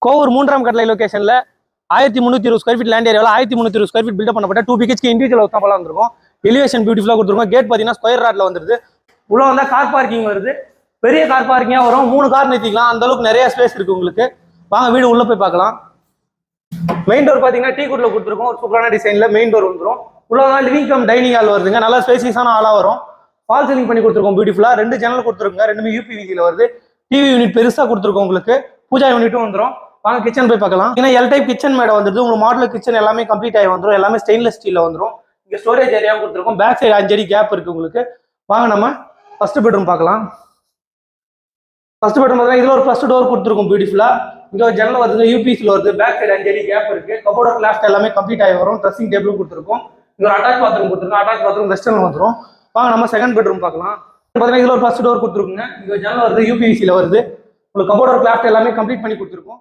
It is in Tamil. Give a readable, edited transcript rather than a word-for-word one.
கோவூர் 3ஆம் கட்டளை லொகேஷன்ல 1320 ஸ்கொயர் ஃபீட் லேண்ட் ஏரியாவில் 1320 ஸ்கொயர் ஃபீட் பில்டப் பண்ணப்பட்ட 2 BHK இண்டிவிஜுவல் ஹவுஸ் தான் வந்திருக்கும். எலிவேஷன் பியூட்டிஃபுல்லாக கொடுத்துருக்கோம். கேட் பார்த்தீங்கன்னா ஸ்கொயர் ராட்ல வந்துருது. உள்ள வந்தால் கார் பார்க்கிங் வருது. பெரிய கார் பார்க்கிங்காக வரும். 3 கார் நிறுத்திக்கலாம். அந்த அளவுக்கு நிறைய ஸ்பேஸ் இருக்கு உங்களுக்கு. வாங்க வீடு உள்ள போய் பார்க்கலாம். மெயின் டோர் பார்த்தீங்கன்னா டீ குட்ல கொடுத்துருக்கோம். ஒரு சூப்பரான டிசைன்ல மெயின் டோர் வந்துடும். உள்ள வந்தால் லிவிங் கம் டைனிங் ஹால் வருதுங்க. நல்லா ஸ்பேசியஸான ஹாலாக வரும். ஃபால் சீலிங் பண்ணி கொடுத்துருக்கோம் பியூட்டிஃபுல்லாக. 2 ஜன்னல் கொடுத்துருக்கோங்க. 2மே UPVCல வருது. டிவி யூனிட் பெருசாக கொடுத்துருக்கோம் உங்களுக்கு. பூஜா யூனிட்டும் வந்துடும். வாங்க கிச்சன் போய் பார்க்கலாம். ஏன்னா எல் டைப் கிச்சன் மேடை வந்துருது. உங்களுக்கு மாடல் கிச்சன் எல்லாமே கம்ப்ளீட் ஆகி வந்துடும். எல்லாமே ஸ்டெயின்லெஸ் ஸ்டீல்ல வந்துடும். இங்கே ஸ்டோரேஜ் ஏரியா கொடுத்துருக்கோம். பேக் சைடு 5 அடி கேப் இருக்கு உங்களுக்கு. வாங்க நம்ம ஃபர்ஸ்ட் பெட்ரூம் பார்க்கலாம். ஃபர்ஸ்ட் பெட்ரூம் பார்த்தீங்கன்னா இதில் ஒரு ஃபர்ஸ்ட் டோர் கொடுத்துருக்கோம் பியூட்டிஃபுல்லா. இங்கே ஒரு ஜன்னல் வருது. UPVCல வருது. பேக் சைடு 5 அடி கேப் இருக்கு. கபோர்ட் கிளாஸ் எல்லாமே கம்ப்ளீட் ஆகி வரும். ட்ரெஸ்ஸிங் டேபிளும் கொடுத்துருக்கோம். இங்கே ஒரு அட்டாச் பாத்ரூம் கொடுத்துருக்கோம். அட்டாச் பாத்ரூம் வெஸ்டர்ன் வந்துடும். வாங்க நம்ம செகண்ட் பெட்ரூம் பார்க்கலாம். பார்த்தீங்கன்னா இதில் ஒரு ஃபர்ஸ்ட் டோர் கொடுத்துருக்குங்க. இங்கே ஜன்னல் வருது. UPVCல வருது. உங்களுக்கு கபோர்ட் கிளாஸ் எல்லாமே கம்ப்ளீட் பண்ணி கொடுத்துருக்கோம்.